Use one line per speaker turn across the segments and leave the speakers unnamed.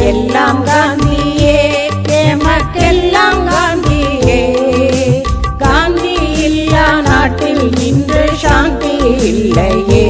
எல்லாம் காந்தியே, எமக்கெல்லாம் காந்தியே. காந்தி இல்லா நாட்டில் இன்று சாந்தி இல்லையே.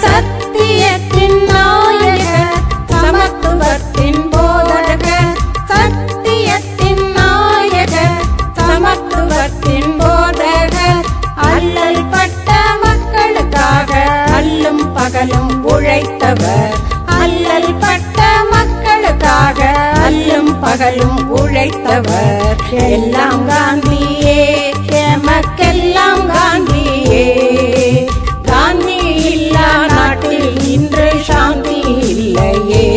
சத்தியத்தின் நாயகர், சமத்துவத்தின் போதகர். சத்தியத்தின் நாயகர், சமத்துவத்தின் போதகர். அல்லல் பட்ட மக்களுக்காக அல்லும் பகலும் உழைத்தவர். அல்லல் பட்ட மக்களுக்காக அல்லும் பகலும் உழைத்தவர். எல்லாம் காந்தியே, எமக்கெல்லாம் காந்தியே. காந்தி இல்லா நாட்டில் இன்று சாந்தி இல்லையே.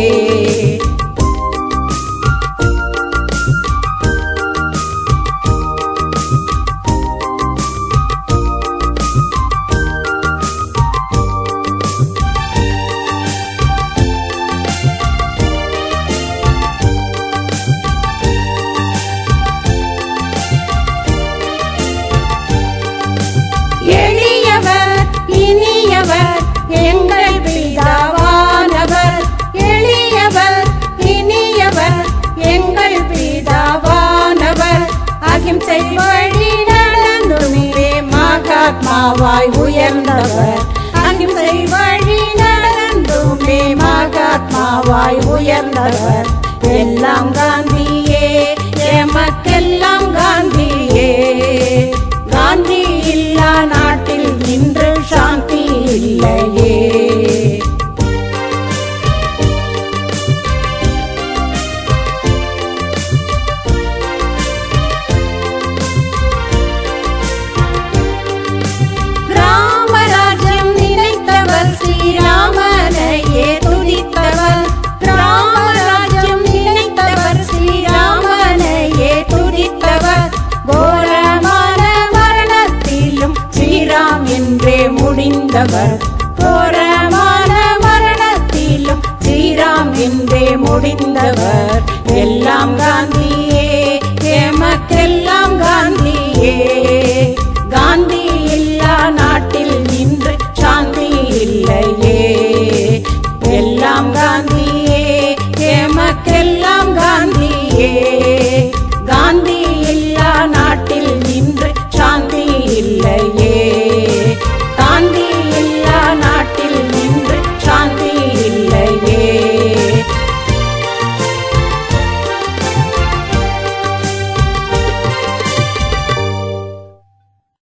எளியவர் இனியவர் எங்கள் பிதாவானவர். எளியவர் இனியவர் எங்கள் பிதாவானவர். அகிம்சை வழி நடந்துமே மகாத்மாவாய் உயர்ந்தவர். அகிம்சை வழி நடந்துமே மகாத்மாவாய் உயர்ந்தவர். எல்லாம் காந்தியே, எமக்கெல்லாம் காந்தியே. காந்தி இல்லா நாட்டில் இன்று சாந்தி இல்லையே. கிராமராஜ்யம் நினைத்தவர் ஸ்ரீராமனையே துதித்தவர். கிராமராஜ்யம் நினைத்தவர் ஸ்ரீராமனையே துதித்தவர். கோரமான மரணத்திலும் ஸ்ரீராம் என்றே முடிந்தவர். கோரமான மரணத்திலும் ஸ்ரீராம் என்றே முடிந்தவர். எல்லாம் காந்தியே, எமக்கெல்லாம் காந்தியே. காந்தி இல்லா நாட்டில் இன்று சாந்தி இல்லையே. எல்லாம் காந்தியே, எமக்கெல்லாம் காந்தியே. காந்தி இல்லா